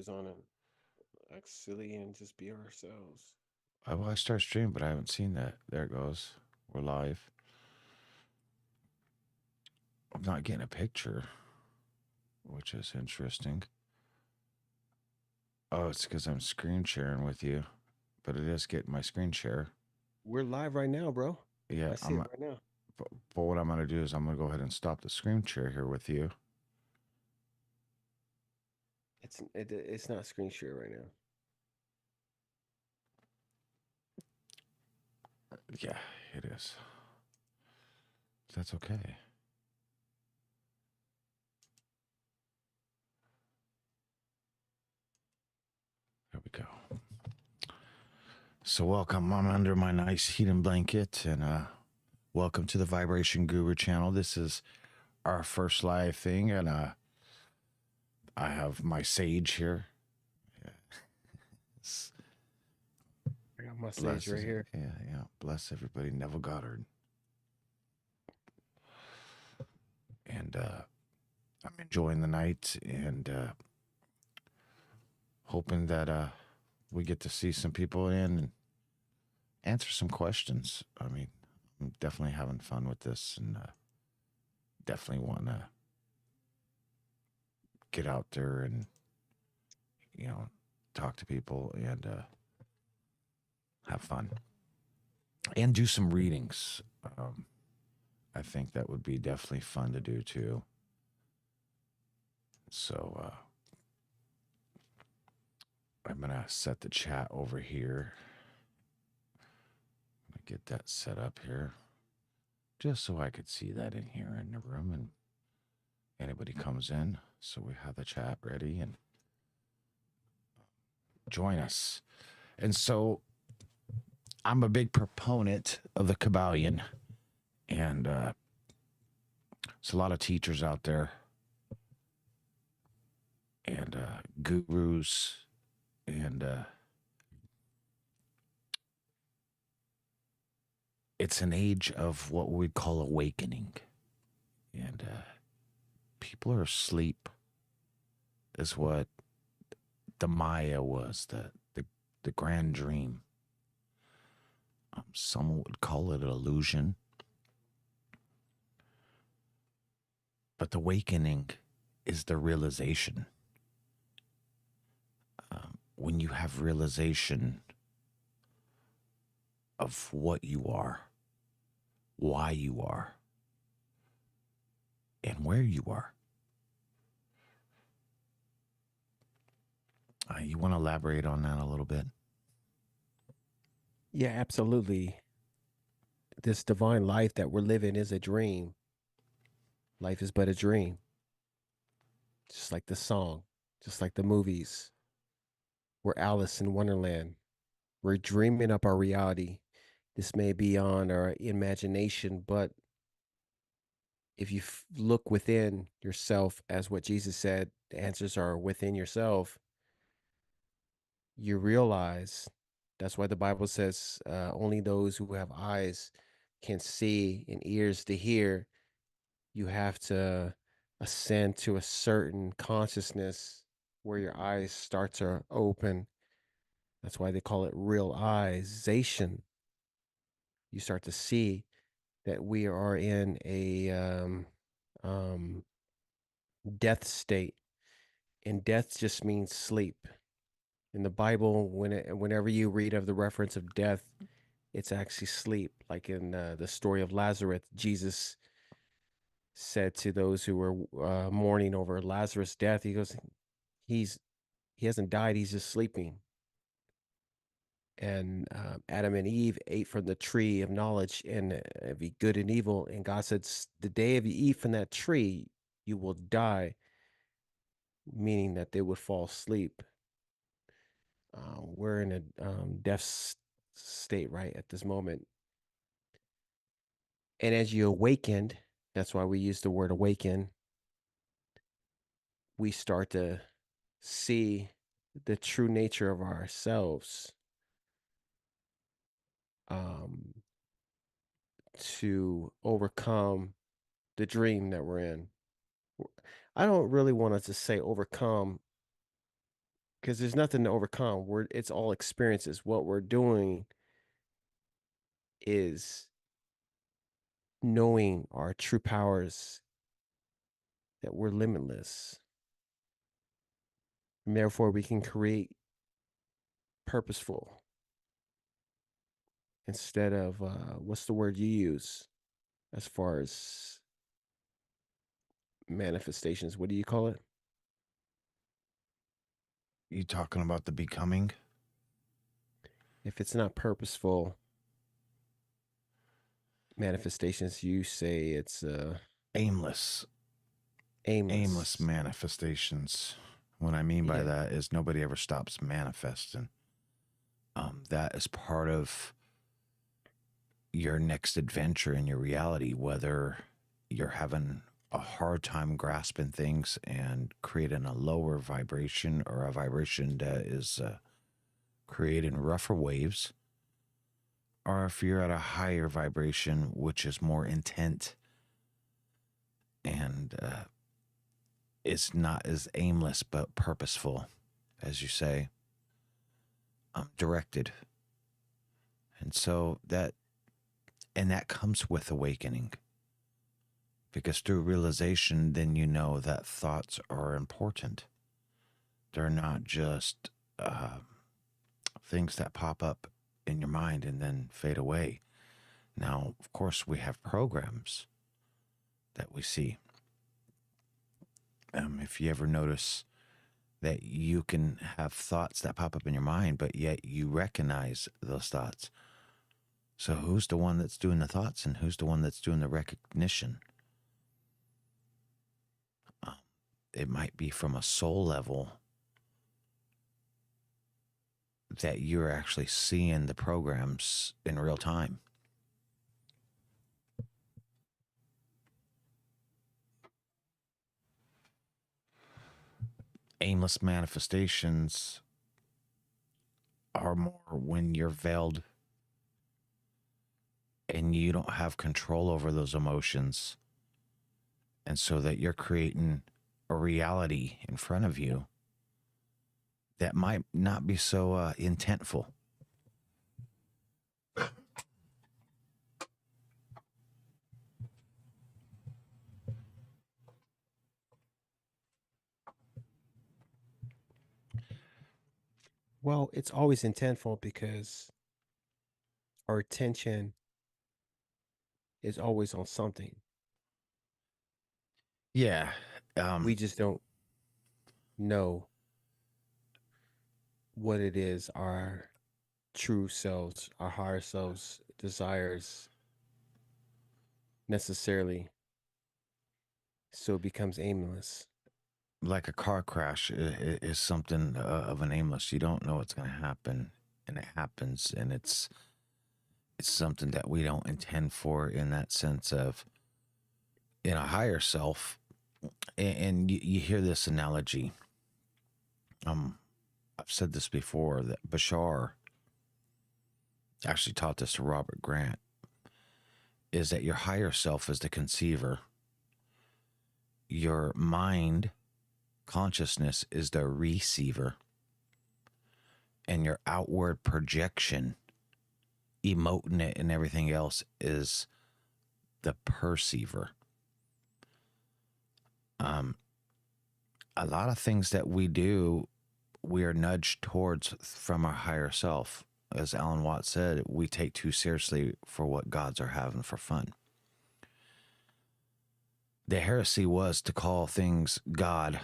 filters on and act silly and just be ourselves. Well, I start streaming, but I haven't seen that. There it goes. We're live. I'm not getting a picture, which is interesting. Oh, it's because I'm screen sharing with you, but it is getting my screen share. We're live right now, bro. Yeah, I see it right now. but what I'm gonna do is I'm gonna go ahead and stop the screen share here with you. It's not screen share right now. Yeah, it is. That's okay. There we go. So welcome. I'm under my nice heating blanket, and welcome to the Vibration Guru channel. This is our first live thing, and I have my sage here. It's I got my sage bless, right here. yeah. Bless everybody. Neville Goddard, and I'm enjoying the night and hoping that we get to see some people in and answer some questions. I mean, I'm definitely having fun with this, and definitely want to get out there and you know talk to people and have fun and do some readings. I think that would be definitely fun to do too. So I'm gonna set the chat over here. I'm gonna get that set up here, just so I could see that in here in the room and anybody comes in. So we have the chat ready and join us. And so I'm a big proponent of the Kabbalion, and there's a lot of teachers out there and gurus and it's an age of what we call awakening, and people are asleep is what the Maya was, the grand dream. Some would call it an illusion, but the awakening is the realization. When you have realization of what you are, why you are, and where you are. You want to elaborate on that a little bit? Yeah, absolutely. This divine life that we're living is a dream. Life is but a dream. Just like the song, just like the movies. We're Alice in Wonderland. We're dreaming up our reality. This may be on our imagination, but if you look within yourself, as what Jesus said, the answers are within yourself. You realize that's why the Bible says only those who have eyes can see and ears to hear. You have to ascend to a certain consciousness where your eyes start to open. That's why they call it realization. You start to see that we are in a um, death state, and death just means sleep. In the Bible, whenever you read of the reference of death, it's actually sleep. Like in the story of Lazarus, Jesus said to those who were mourning over Lazarus' death, he goes, "He's he hasn't died; he's just sleeping." And Adam and Eve ate from the tree of knowledge and of good and evil, and God said, "The day of you eat from that tree, you will die," meaning that they would fall asleep. We're in a death state right at this moment. And as you awakened, that's why we use the word awaken, we start to see the true nature of ourselves, um, to overcome the dream that we're in. I don't really want us to say overcome. because there's nothing to overcome. It's all experiences. What we're doing is knowing our true powers, that we're limitless. And therefore, we can create purposeful instead of what's the word you use as far as manifestations? What do you call it? You talking about the becoming? If it's not purposeful manifestations, you say it's Aimless. Aimless aimless. manifestations. What I mean by Yeah. that is nobody ever stops manifesting. That is part of your next adventure in your reality, whether you're having a hard time grasping things and creating a lower vibration or a vibration that is creating rougher waves, or if you're at a higher vibration, which is more intent and it's not as aimless but purposeful, as you say, directed. And so that comes with awakening, because through realization, then you know that thoughts are important. They're not just things that pop up in your mind and then fade away. Now, of course, we have programs that we see. If you ever notice that you can have thoughts that pop up in your mind, but yet you recognize those thoughts. So who's the one that's doing the thoughts and who's the one that's doing the recognition? It might be from a soul level that you're actually seeing the programs in real time. Aimless manifestations are more when you're veiled and you don't have control over those emotions. And so that you're creating a reality in front of you that might not be so intentful. Well, it's always intentful because our attention is always on something. Yeah. We just don't know what it is our true selves, our higher selves desires necessarily. So it becomes aimless. Like a car crash is something of an aimless. You don't know what's going to happen, and it happens, and it's something that we don't intend for in that sense of in a higher self. And you hear this analogy. I've said this before that Bashar actually taught this to Robert Grant, is that your higher self is the conceiver. Your mind consciousness is the receiver, and your outward projection, emoting it and everything else, is the perceiver. A lot of things that we do, we are nudged towards from our higher self. As Alan Watts said, we take too seriously for what gods are having for fun. The heresy was to call things God,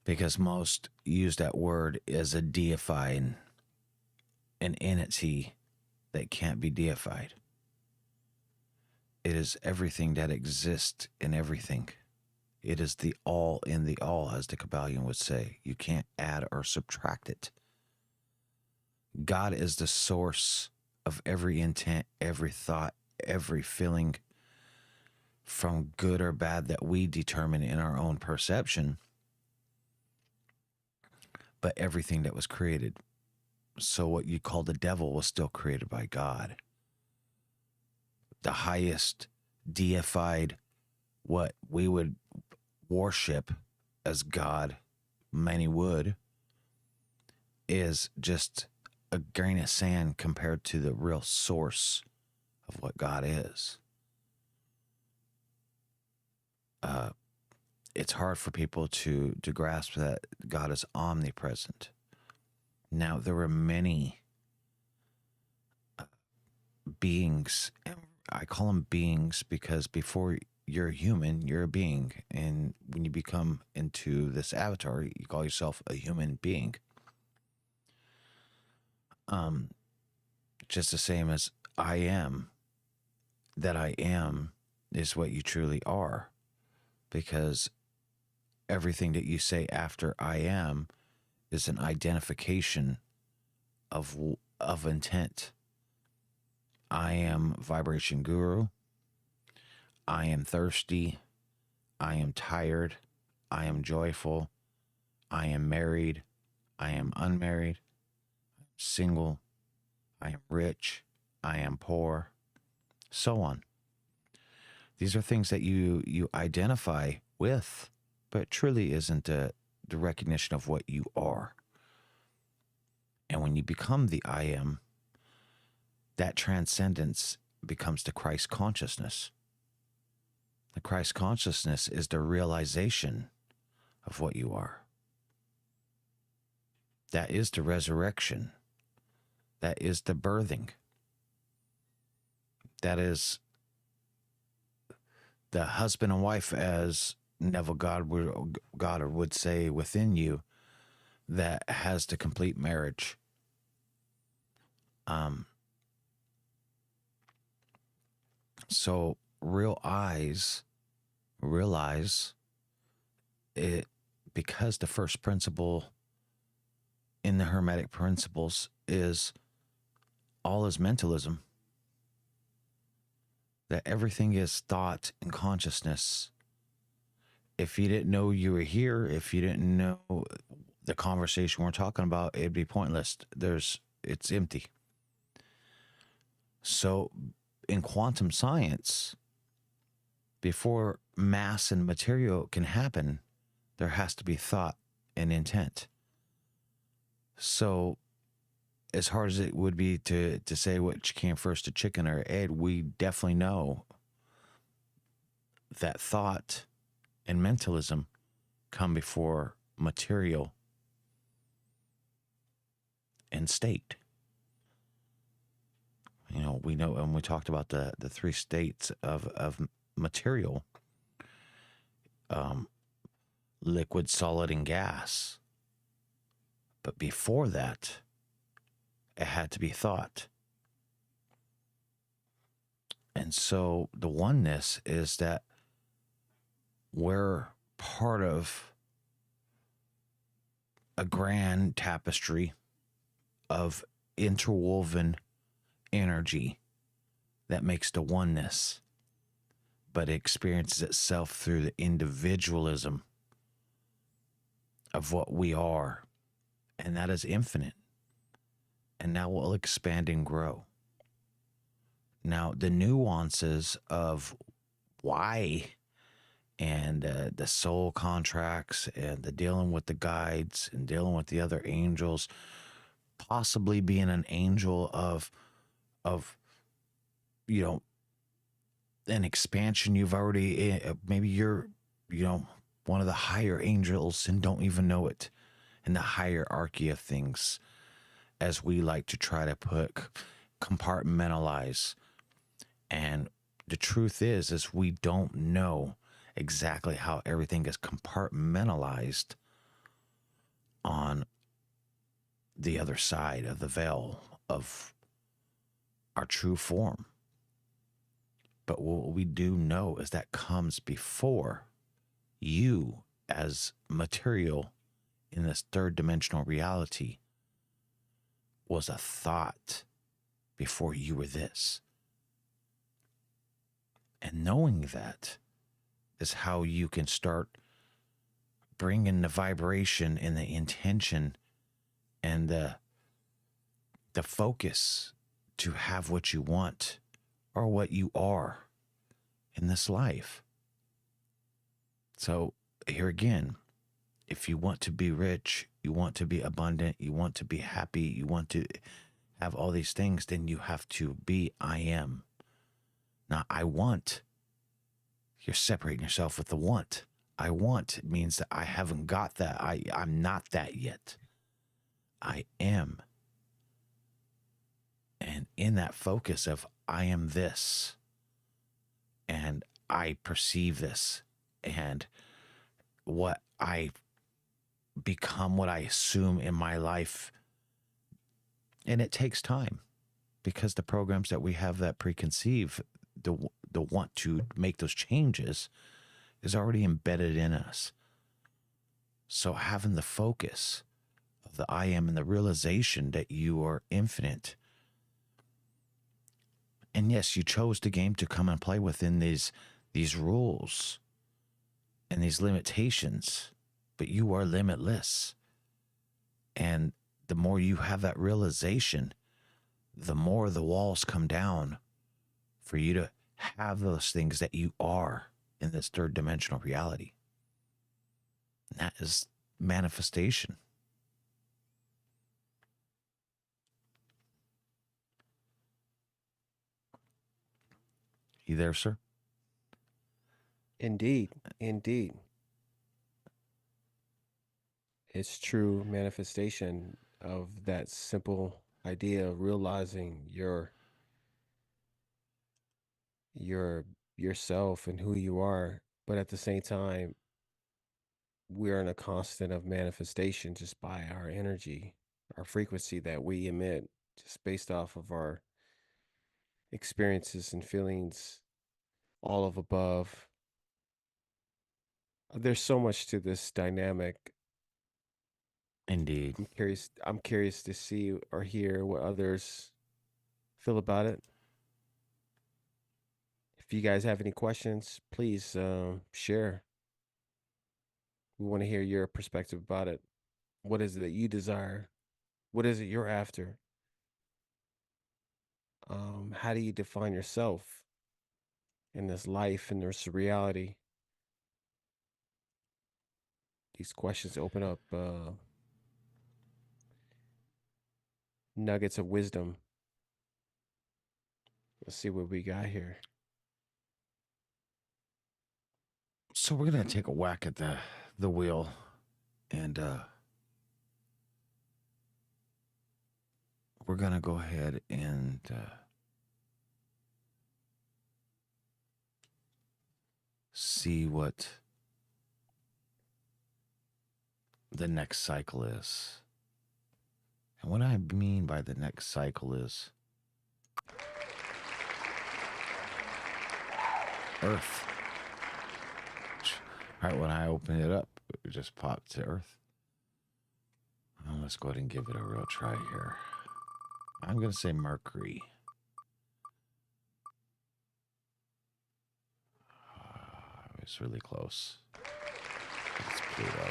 because most use that word as a deifying, an entity that can't be deified. It is everything that exists in everything. It is the all in the all, as the Kabbalion would say. You can't add or subtract it. God is the source of every intent, every thought, every feeling, from good or bad, that we determine in our own perception, but everything that was created. So what you call the devil was still created by God. The highest deified, what we would worship as God, many would, is just a grain of sand compared to the real source of what God is. It's hard for people to grasp that God is omnipresent. Now, there are many beings, and I call them beings because before you're a human, you're a being. And when you become into this avatar, you call yourself a human being. Just the same as I am, that I am is what you truly are. Because everything that you say after I am is an identification of intent. I am Vibration Guru. I am thirsty. I am tired. I am joyful. I am married. I am unmarried. Single. I am rich. I am poor. So on. These are things that you identify with, but it truly isn't the recognition of what you are. And when you become the I am, that transcendence becomes the Christ consciousness. The Christ consciousness is the realization of what you are. That is the resurrection. That is the birthing. That is the husband and wife, as Neville Goddard would say, within you, that has the complete marriage. So real eyes realize it, because the first principle in the Hermetic principles is all is mentalism. That everything is thought and consciousness. If you didn't know you were here, if you didn't know the conversation we're talking about, it'd be pointless. It's empty. So in quantum science, before mass and material can happen, there has to be thought and intent. So as hard as it would be to say which came first, the chicken or egg, we definitely know that thought and mentalism come before material and state. You know, we know, and we talked about the three states of material, liquid, solid, and gas. But before that, it had to be thought. And so the oneness is that we're part of a grand tapestry of interwoven energy that makes the oneness, but it experiences itself through the individualism of what we are. And that is infinite. And now we'll expand and grow. Now, the nuances of why and the soul contracts and the dealing with the guides and dealing with the other angels, possibly being an angel of you know, an expansion you've already, maybe you're, you know, one of the higher angels and don't even know it, in the hierarchy of things, as we like to try to compartmentalize. And the truth is we don't know exactly how everything is compartmentalized on the other side of the veil of our true form. But what we do know is that comes before you as material in this third dimensional reality was a thought before you were this. And knowing that is how you can start bringing the vibration and the intention and the focus to have what you want or what you are in this life. So here again, If you want to be rich, you want to be abundant, you want to be happy, you want to have all these things, then you have to be I am. Not I want. You're separating yourself with the want. I want means that I haven't got that. I'm not that yet. I am. And in that focus of I am this, and I perceive this, and what I become, what I assume in my life. And it takes time, because the programs that we have that preconceive the want to make those changes is already embedded in us. So having the focus of the I am and the realization that you are infinite. And yes, you chose the game to come and play within these rules and these limitations, but you are limitless. And the more you have that realization, the more the walls come down for you to have those things that you are in this third dimensional reality. And that is manifestation. You there, sir? Indeed. Indeed. It's true manifestation of that simple idea of realizing yourself and who you are, but at the same time, we're in a constant of manifestation just by our energy, our frequency that we emit, just based off of our experiences and feelings, all of above. There's so much to this dynamic. Indeed. I'm curious to see or hear what others feel about it. If you guys have any questions, please share. We want to hear your perspective about it. What is it that you desire? What is it you're after? How do you define yourself in this life, in this reality? These questions open up nuggets of wisdom. Let's see what we got here. So we're gonna take a whack at the wheel, and we're gonna go ahead and see what the next cycle is. And what I mean by the next cycle is Earth. Right when I open it up, it just popped to Earth. Well, let's go ahead and give it a real try here. I'm going to say Mercury. It's really close. It's Pluto.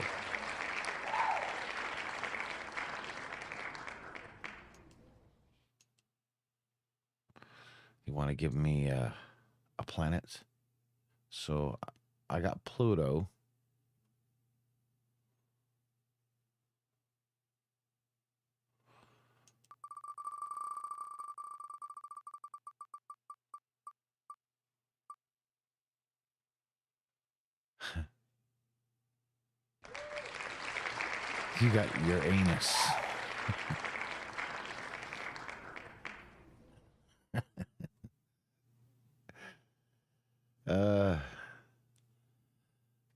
You want to give me a planet? So I got Pluto. You got Uranus.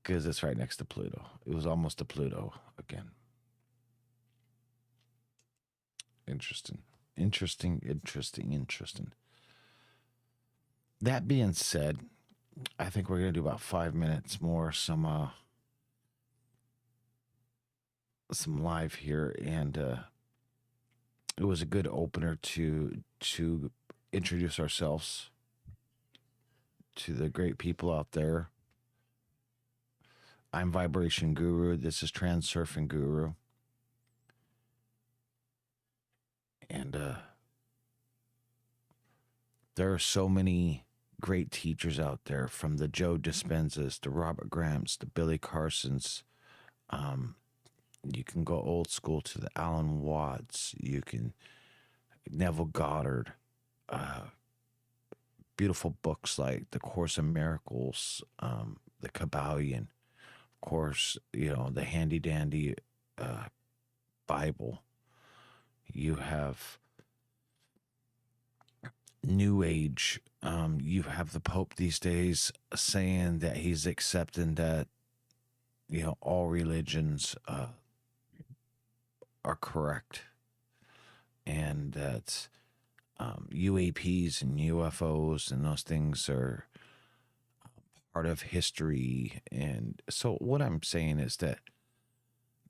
Because it's right next to Pluto. It was almost a Pluto again. Interesting. That being said, I think we're going to do about 5 minutes more, some live here, and it was a good opener to introduce ourselves to the great people out there. I'm Vibration Guru. This is Transurfing Guru. And there are so many great teachers out there, from the Joe Dispenzas, the Robert Grahams, the Billy Carsons, Um, you can go old school to the Alan Watts. You can Neville Goddard. Uh, Beautiful books like The Course in Miracles, The Kabbalion, of course, the handy dandy uh, Bible. You have New Age. You have the Pope these days saying that he's accepting that all religions are correct, and that UAPs and UFOs and those things are part of history. And so, what I'm saying is that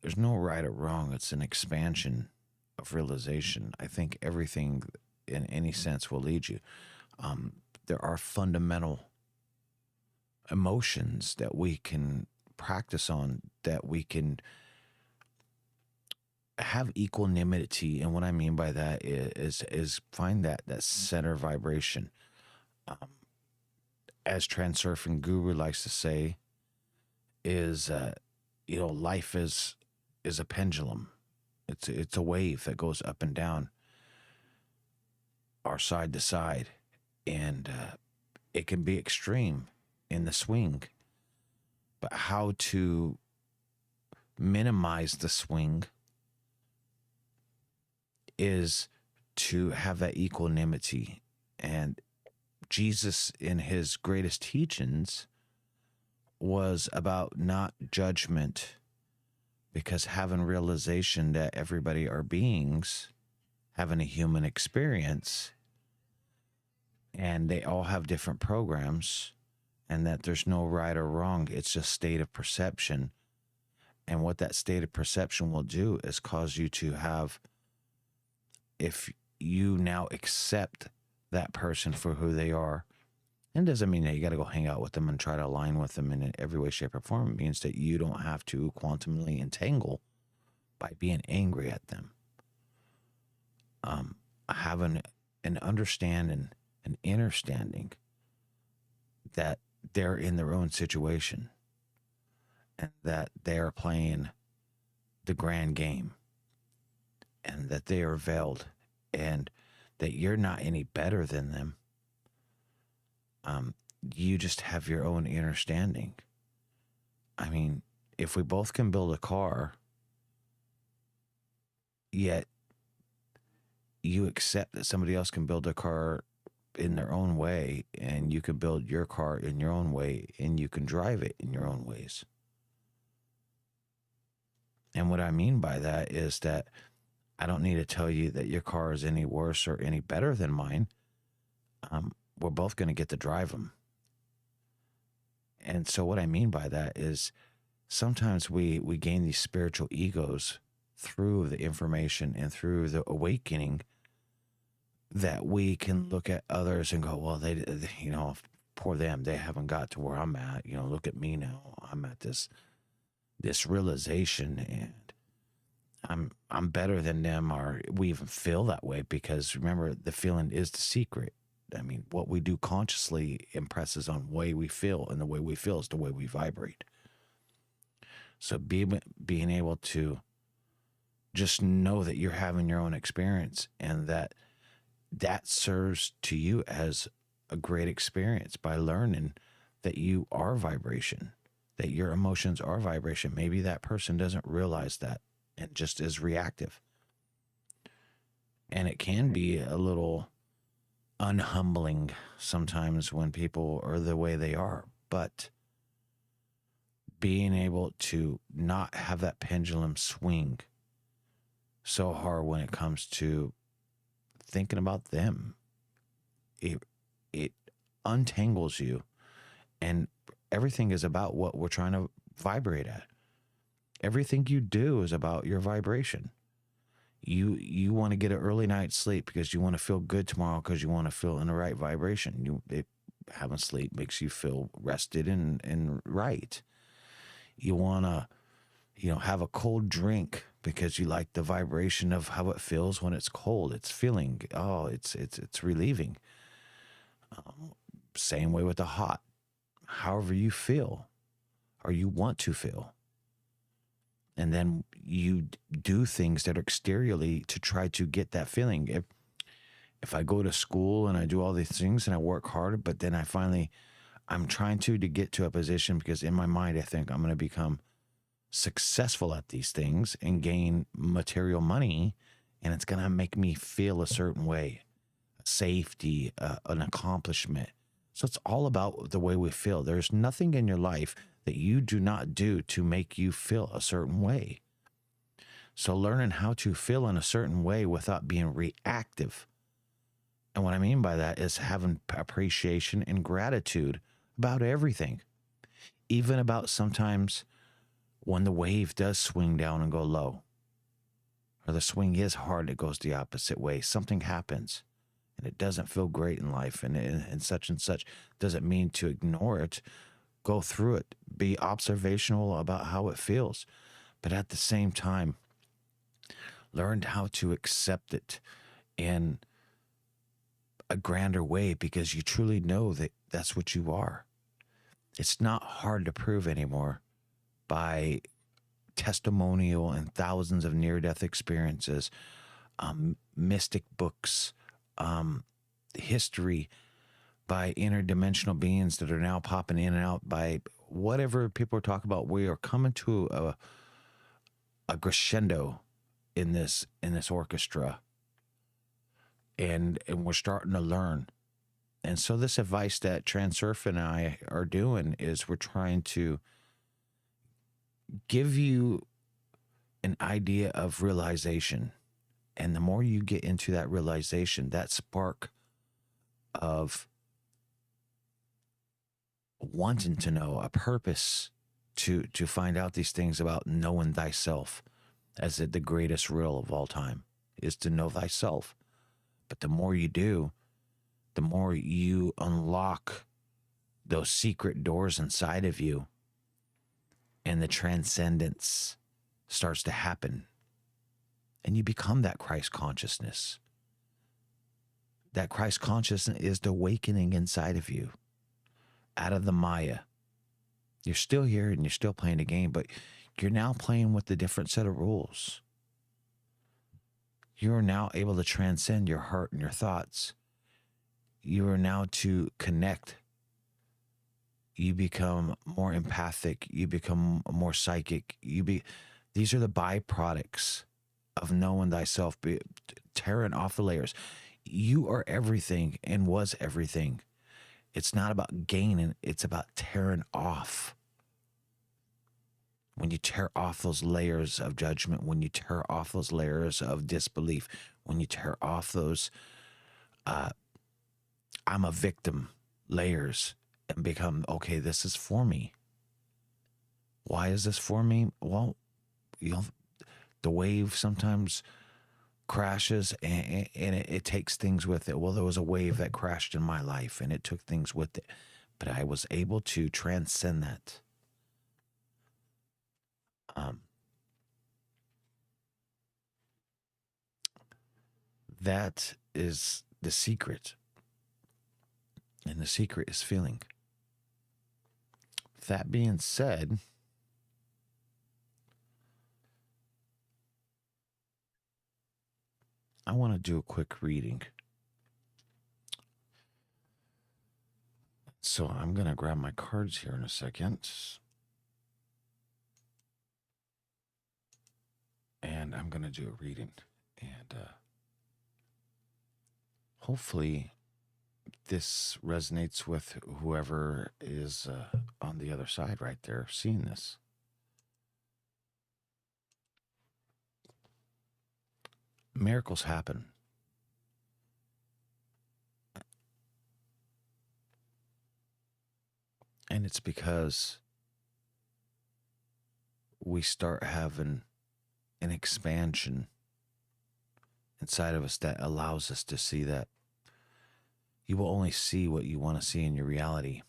there's no right or wrong. It's an expansion of realization. I think everything in any sense will lead you. There are fundamental emotions that we can practice on, that we can have equanimity. And what I mean by that is find that center vibration. As Transurfing Guru likes to say, is life is a pendulum. It's a wave that goes up and down, or side to side, and it can be extreme in the swing. But how to minimize the swing is to have that equanimity. And Jesus, in his greatest teachings, was about not judgment, because having realization that everybody are beings having a human experience, and they all have different programs, and that there's no right or wrong. It's just state of perception. And what that state of perception will do is cause you to have, if you now accept that person for who they are, and doesn't mean that you got to go hang out with them and try to align with them in every way, shape, or form. It means that you don't have to quantumly entangle by being angry at them. Having an understanding, an understanding that they're in their own situation, and that they are playing the grand game, and that they are veiled, and that you're not any better than them. You just have your own understanding. I mean, if we both can build a car, yet you accept that somebody else can build a car in their own way, and you can build your car in your own way, and you can drive it in your own ways. And what I mean by that is that I don't need to tell you that your car is any worse or any better than mine. We're both going to get to drive them. And so what I mean by that is sometimes we gain these spiritual egos through the information and through the awakening, that we can look at others and go, well, they poor them, they haven't got to where I'm at. Look at me now. I'm at this realization, and I'm better than them. Or we even feel that way, because remember, the feeling is the secret. I mean, what we do consciously impresses on the way we feel, and the way we feel is the way we vibrate. So being able to just know that you're having your own experience, and that serves to you as a great experience by learning that you are vibration, that your emotions are vibration. Maybe that person doesn't realize that and just is reactive. And it can be a little unhumbling sometimes when people are the way they are, but being able to not have that pendulum swing so hard when it comes to thinking about them, it untangles you, and everything is about what we're trying to vibrate at. Everything you do is about your vibration. You want to get an early night's sleep because you want to feel good tomorrow, because you want to feel in the right vibration. Having sleep makes you feel rested and right. You want to have a cold drink because you like the vibration of how it feels when it's cold. It's feeling, it's relieving. Same way with the hot. However you feel or you want to feel. And then you do things that are exteriorly to try to get that feeling. If I go to school and I do all these things and I work hard, but then I'm trying to get to a position because in my mind, I think I'm going to become successful at these things and gain material money. And it's going to make me feel a certain way, safety, an accomplishment. So it's all about the way we feel. There's nothing in your life that you do not do to make you feel a certain way. So learning how to feel in a certain way without being reactive. And what I mean by that is having appreciation and gratitude about everything, even about sometimes when the wave does swing down and go low, or the swing is hard, it goes the opposite way. Something happens and it doesn't feel great in life and such doesn't mean to ignore it. Go through it, be observational about how it feels, but at the same time, learn how to accept it in a grander way because you truly know that that's what you are. It's not hard to prove anymore by testimonial and thousands of near-death experiences, mystic books, history, by interdimensional beings that are now popping in and out, by whatever people are talking about. We are coming to a crescendo in this orchestra, and we're starting to learn. And so this advice that Transurf and I are doing is we're trying to give you an idea of realization. And the more you get into that realization, that spark of wanting to know, a purpose to find out these things about knowing thyself, as the greatest riddle of all time is to know thyself. But the more you do, the more you unlock those secret doors inside of you, and the transcendence starts to happen. And you become that Christ consciousness. That Christ consciousness is the awakening inside of you, out of the Maya. You're still here and you're still playing the game, but you're now playing with a different set of rules. You are now able to transcend your heart and your thoughts. You are now to connect. You become more empathic. You become more psychic. These are the byproducts of knowing thyself, tearing off the layers. You are everything and was everything. It's not about gaining. It's about tearing off. When you tear off those layers of judgment, when you tear off those layers of disbelief, when you tear off those I'm a victim layers and become, okay, this is for me. Why is this for me? Well, the wave sometimes crashes and it takes things with it. Well, there was a wave that crashed in my life and it took things with it, but I was able to transcend that. That is the secret. And the secret is feeling. That being said, I want to do a quick reading. So I'm going to grab my cards here in a second. And I'm going to do a reading. And hopefully this resonates with whoever is on the other side right there seeing this. Miracles happen. And it's because we start having an expansion inside of us that allows us to see that you will only see what you want to see in your reality.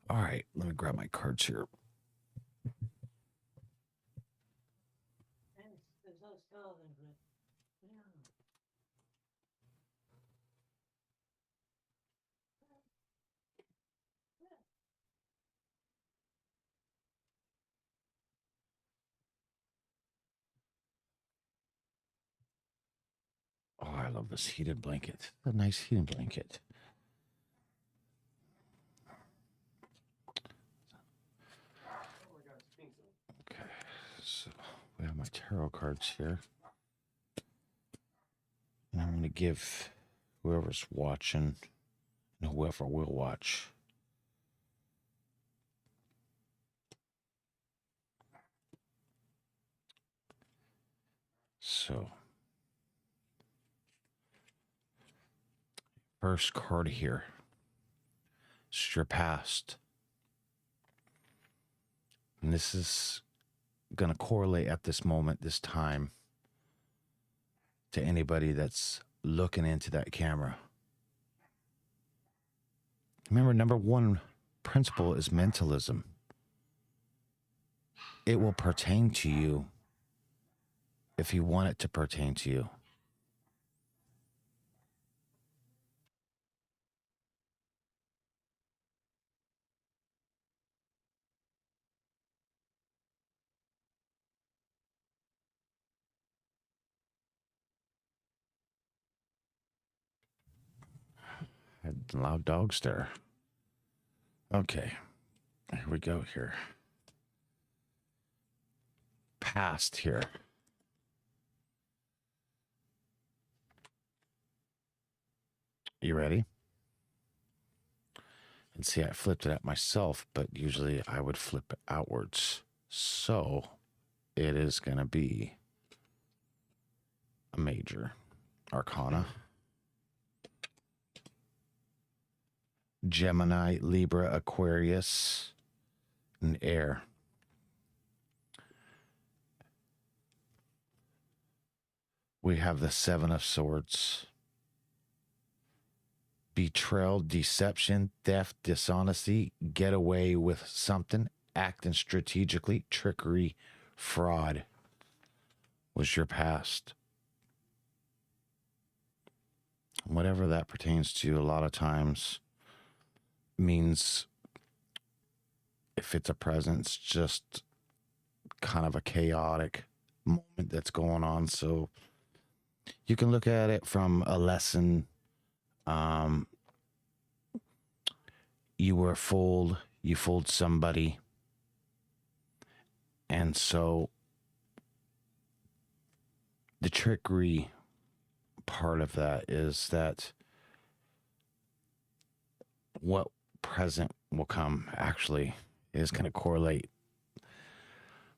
All right, let me grab my cards here. I love this heated blanket. A nice heated blanket. Okay, so we have my tarot cards here. And I'm going to give whoever's watching and whoever will watch so first card here is your past. And this is going to correlate at this moment, this time, to anybody that's looking into that camera. Remember, number one principle is mentalism. It will pertain to you if you want it to pertain to you. Had loud dogs there. Okay, here we go here. Past here. You ready? And see, I flipped it at myself, but usually I would flip it outwards. So it is going to be a major arcana. Gemini, Libra, Aquarius, and air. We have the Seven of Swords. Betrayal, deception, theft, dishonesty, get away with something, acting strategically, trickery, fraud was your past. Whatever that pertains to, a lot of times means, if it's a present, it's just kind of a chaotic moment that's going on. So you can look at it from a lesson. You were fooled, you fooled somebody. And so the trickery part of that is that what present will come actually is going to correlate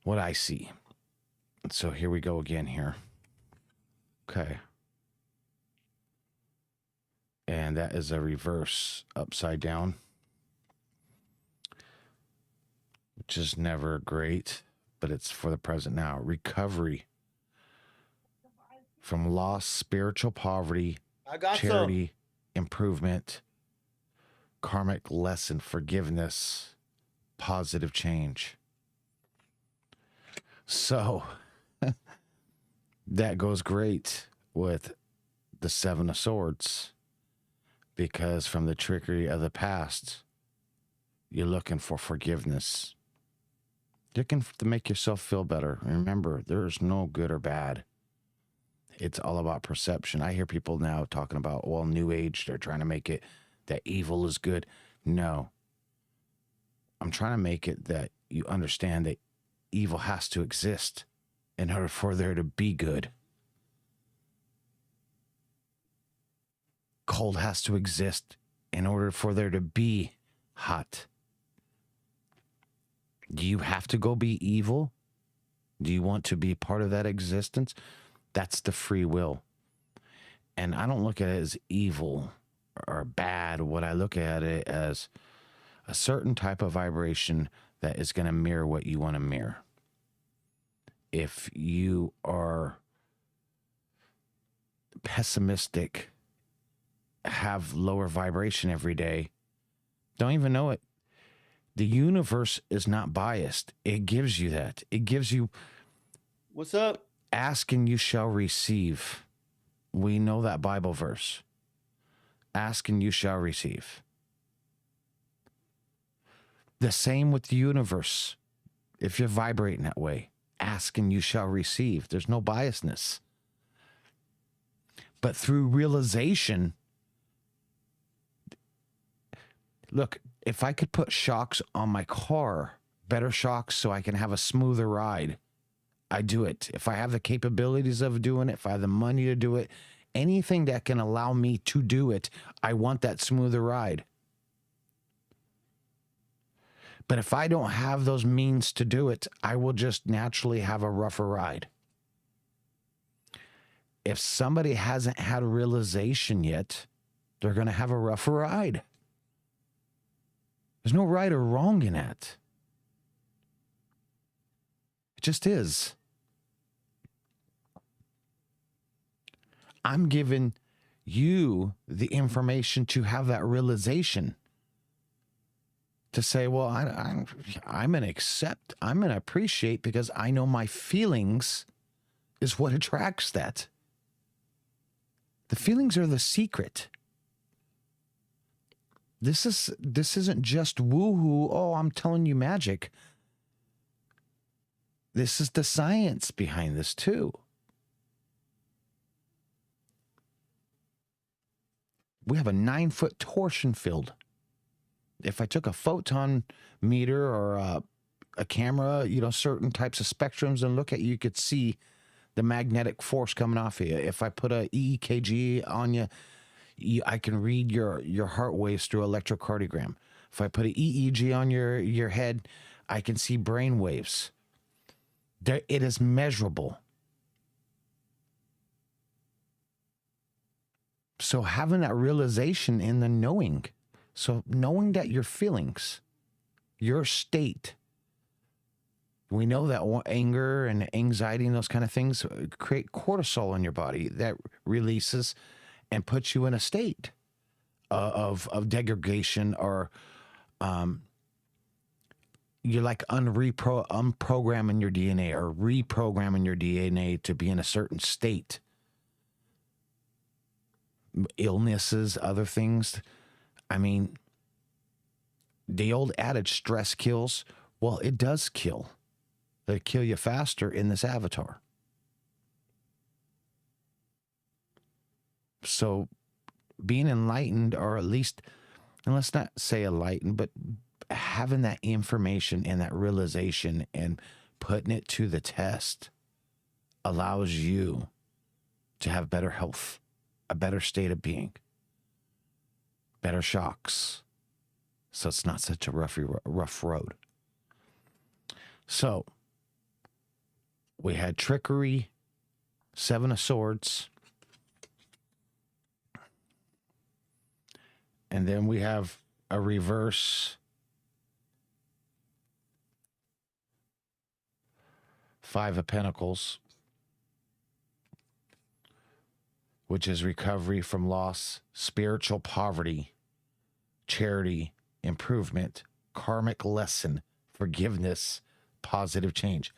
what I see. So here we go again here. Okay. And that is a reverse upside down, which is never great, but it's for the present now. Recovery from loss, spiritual poverty, charity, improvement, karmic lesson, forgiveness, positive change. So that goes great with the Seven of Swords, because from the trickery of the past, you're looking for forgiveness. You're looking to make yourself feel better. Remember, there's no good or bad. It's all about perception. I hear people now talking about, well, New Age, they're trying to make it that evil is good. No. I'm trying to make it that you understand that evil has to exist in order for there to be good. Cold has to exist in order for there to be hot. Do you have to go be evil? Do you want to be part of that existence? That's the free will. And I don't look at it as evil or bad. What I look at it as a certain type of vibration that is going to mirror what you want to mirror. If you are pessimistic, have lower vibration every day, don't even know it. The universe is not biased. It gives you that. It gives you, what's up? Ask and you shall receive. We know that Bible verse. Ask and you shall receive. The same with the universe. If you're vibrating that way, ask and you shall receive. There's no biasness. But through realization, look, if I could put shocks on my car, better shocks so I can have a smoother ride, I do it. If I have the capabilities of doing it, if I have the money to do it, anything that can allow me to do it, I want that smoother ride. But if I don't have those means to do it, I will just naturally have a rougher ride. If somebody hasn't had a realization yet, they're going to have a rougher ride. There's no right or wrong in that. It just is. I'm giving you the information to have that realization. To say, well, I'm going to accept, I'm going to appreciate, because I know my feelings is what attracts that. The feelings are the secret. This isn't just woo-hoo, oh, I'm telling you magic. This is the science behind this too. We have a 9-foot torsion field. If I took a photon meter or a camera, certain types of spectrums and look at you, you could see the magnetic force coming off of you. If I put a EKG on you, I can read your heart waves through electrocardiogram. If I put an EEG on your head, I can see brain waves. It is measurable. So having that realization in the knowing. So knowing that your feelings, your state, we know that anger and anxiety and those kind of things create cortisol in your body that releases and puts you in a state of degradation, or you're like unprogramming your DNA or reprogramming your DNA to be in a certain state. Illnesses, other things. I mean, the old adage, stress kills. Well, it does kill. They kill you faster in this avatar. So being enlightened, or at least, and let's not say enlightened, but having that information and that realization and putting it to the test allows you to have better health, a better state of being, better shocks. So it's not such a rough road. So we had trickery, 7 of Swords. And then we have a reverse 5 of Pentacles, which is recovery from loss, spiritual poverty, charity, improvement, karmic lesson, forgiveness, positive change.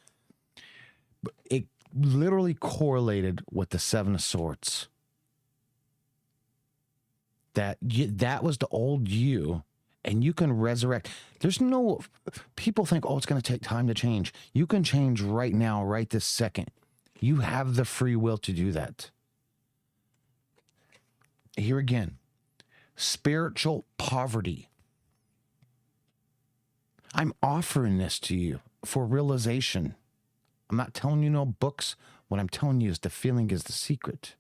It literally correlated with the 7 of Swords. That was the old you, and you can resurrect. There's no, people think, oh, it's going to take time to change. You can change right now, right this second. You have the free will to do that. Here again, spiritual poverty. I'm offering this to you for realization. I'm not telling you no books. What I'm telling you is the feeling is the secret.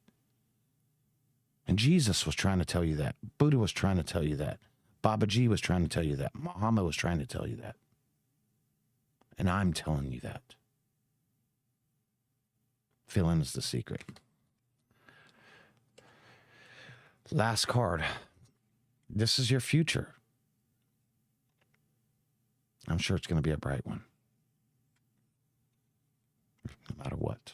And Jesus was trying to tell you that. Buddha was trying to tell you that. Babaji was trying to tell you that. Muhammad was trying to tell you that. And I'm telling you that. Feeling is the secret. Last card. This is your future. I'm sure it's going to be a bright one. No matter what.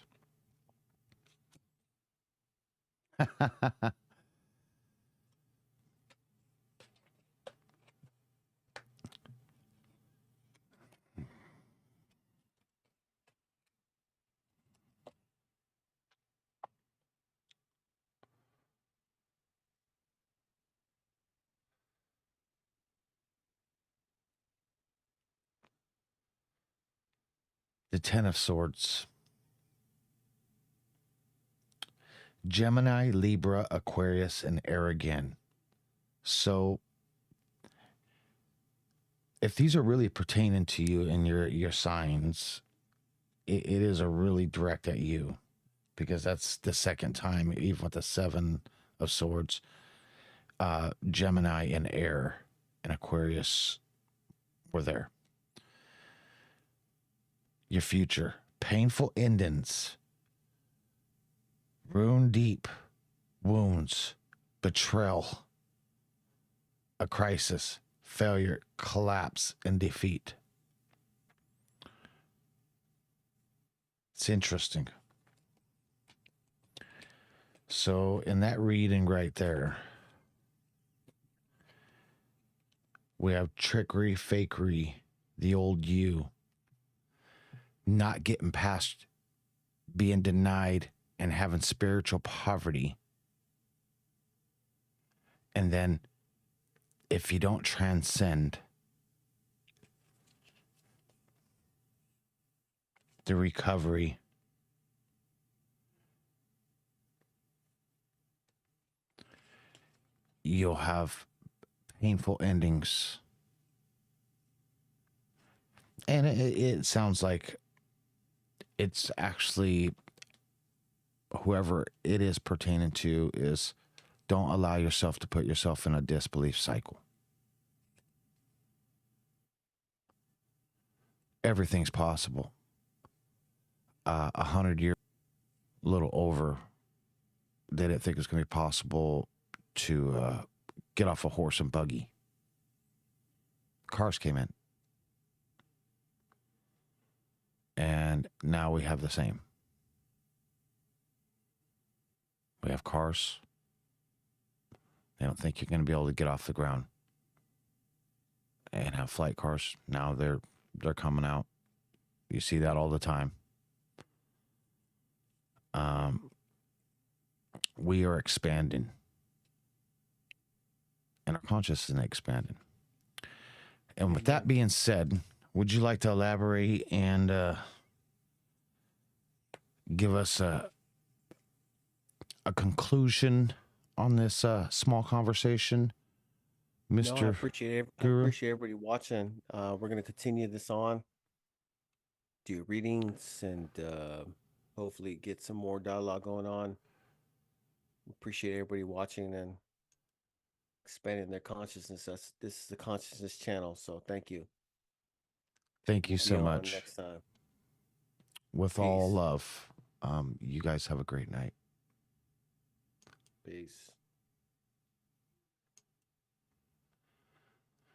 The 10 of Swords. Gemini, Libra, Aquarius, and Air again. So if these are really pertaining to you and your signs, it is a really direct at you, because that's the second time, even with the Seven of Swords, Gemini and Air and Aquarius were there. Your future, painful endings, ruin deep, wounds, betrayal, a crisis, failure, collapse, and defeat. It's interesting. So in that reading right there, we have trickery, fakery, the old you, not getting past being denied and having spiritual poverty. And then if you don't transcend, the recovery, you'll have painful endings. And it sounds like it's actually whoever it is pertaining to is, don't allow yourself to put yourself in a disbelief cycle. Everything's possible. 100 years, a little over, they didn't think it was going to be possible to get off a horse and buggy. Cars came in. And now we have the same. We have cars. They don't think you're going to be able to get off the ground and have flight cars. Now they're coming out. You see that all the time. We are expanding, and our consciousness is expanding. And with that being said, would you like to elaborate and give us a conclusion on this small conversation, Mr. No, I appreciate Guru? everybody watching. We're gonna continue this on, do readings, and hopefully get some more dialogue going on. Appreciate everybody watching and expanding their consciousness. This is the consciousness channel, so thank you. Thank you We'll so be on much. next time. With all Peace. love, you guys have a great night. Peace.